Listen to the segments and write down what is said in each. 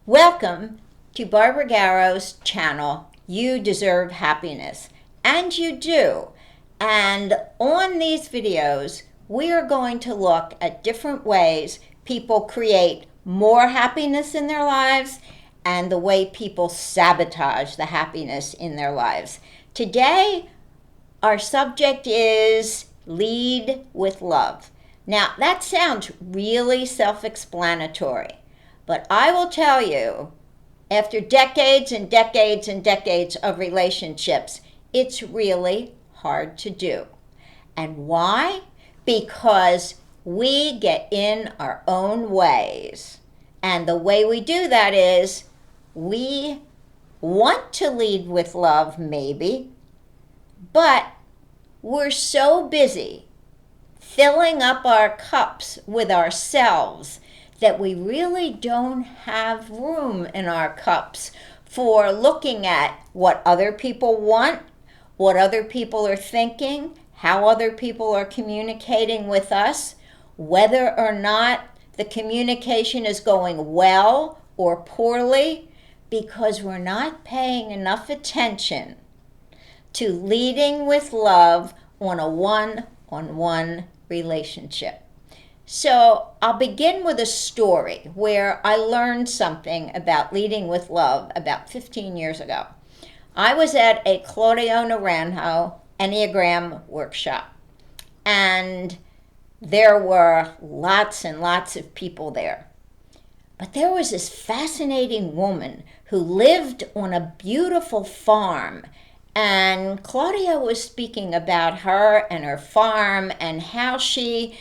Welcome to Barbara Garrow's channel, You Deserve Happiness. And you do. And on these videos, we are going to look at different ways people create more happiness in their lives and the way people sabotage the happiness in their lives. Today, our subject is lead with love. Now, that sounds really self-explanatory. But I will tell you, after decades and decades and decades of relationships, it's really hard to do. And why? Because we get in our own ways. And the way we do that is we want to lead with love, maybe, but we're so busy filling up our cups with ourselves that we really don't have room in our cups for looking at what other people want, what other people are thinking, how other people are communicating with us, whether or not the communication is going well or poorly, because we're not paying enough attention to leading with love on a one-on-one relationship. So I'll begin with a story where I learned something about leading with love about 15 years ago. I was at a Claudio Naranjo Enneagram workshop, and there were lots and lots of people there. But there was this fascinating woman who lived on a beautiful farm, and Claudia was speaking about her and her farm and how she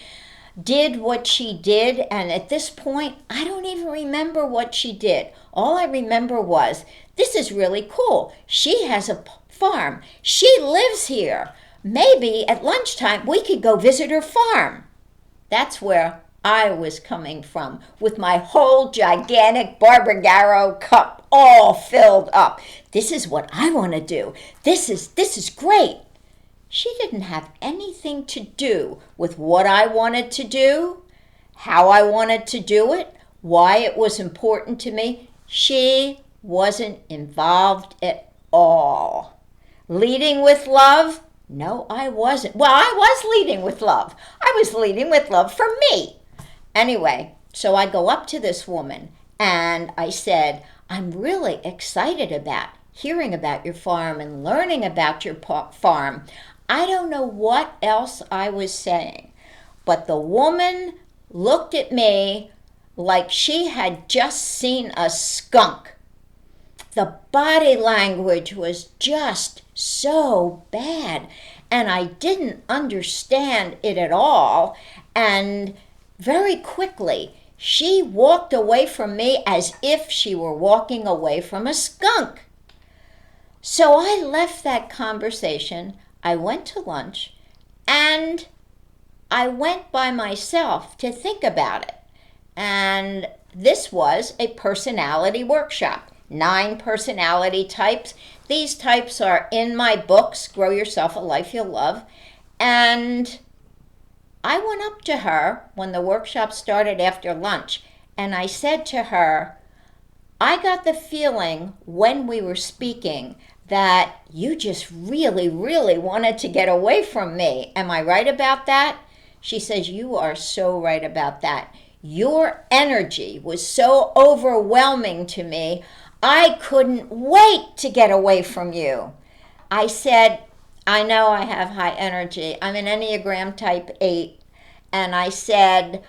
did what she did. And at this point, I don't even remember what she did. All I remember was, this is really cool. She has a farm. She lives here. Maybe at lunchtime we could go visit her farm. That's where I was coming from, with my whole gigantic Barbara Garrow cup all filled up. This is what I want to do. This is great. She didn't have anything to do with what I wanted to do, how I wanted to do it, why it was important to me. She wasn't involved at all. Leading with love? No, I wasn't. Well, I was leading with love. I was leading with love for me. Anyway, so I go up to this woman and I said, I'm really excited about hearing about your farm and learning about your farm. I don't know what else I was saying, but the woman looked at me like she had just seen a skunk. The body language was just so bad, and I didn't understand it at all. And very quickly, she walked away from me as if she were walking away from a skunk. So I left that conversation. I went to lunch, and I went by myself to think about it. And this was a personality workshop. 9 personality types. These types are in my books, Grow Yourself a Life You'll Love. And I went up to her when the workshop started after lunch, and I said to her, I got the feeling when we were speaking that you just really, really wanted to get away from me. Am I right about that? She says, you are so right about that. Your energy was so overwhelming to me, I couldn't wait to get away from you. I said, I know I have high energy. I'm an Enneagram type 8. And I said,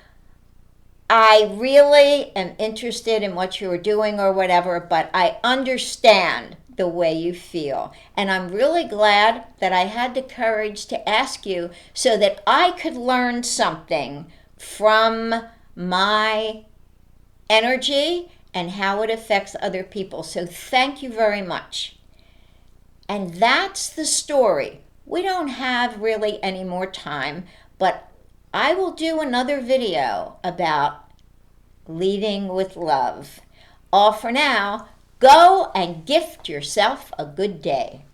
I really am interested in what you were doing or whatever, but I understand the way you feel. And I'm really glad that I had the courage to ask you so that I could learn something from my energy and how it affects other people. So thank you very much. And that's the story. We don't have really any more time, but I will do another video about leading with love. All for now. Go and gift yourself a good day.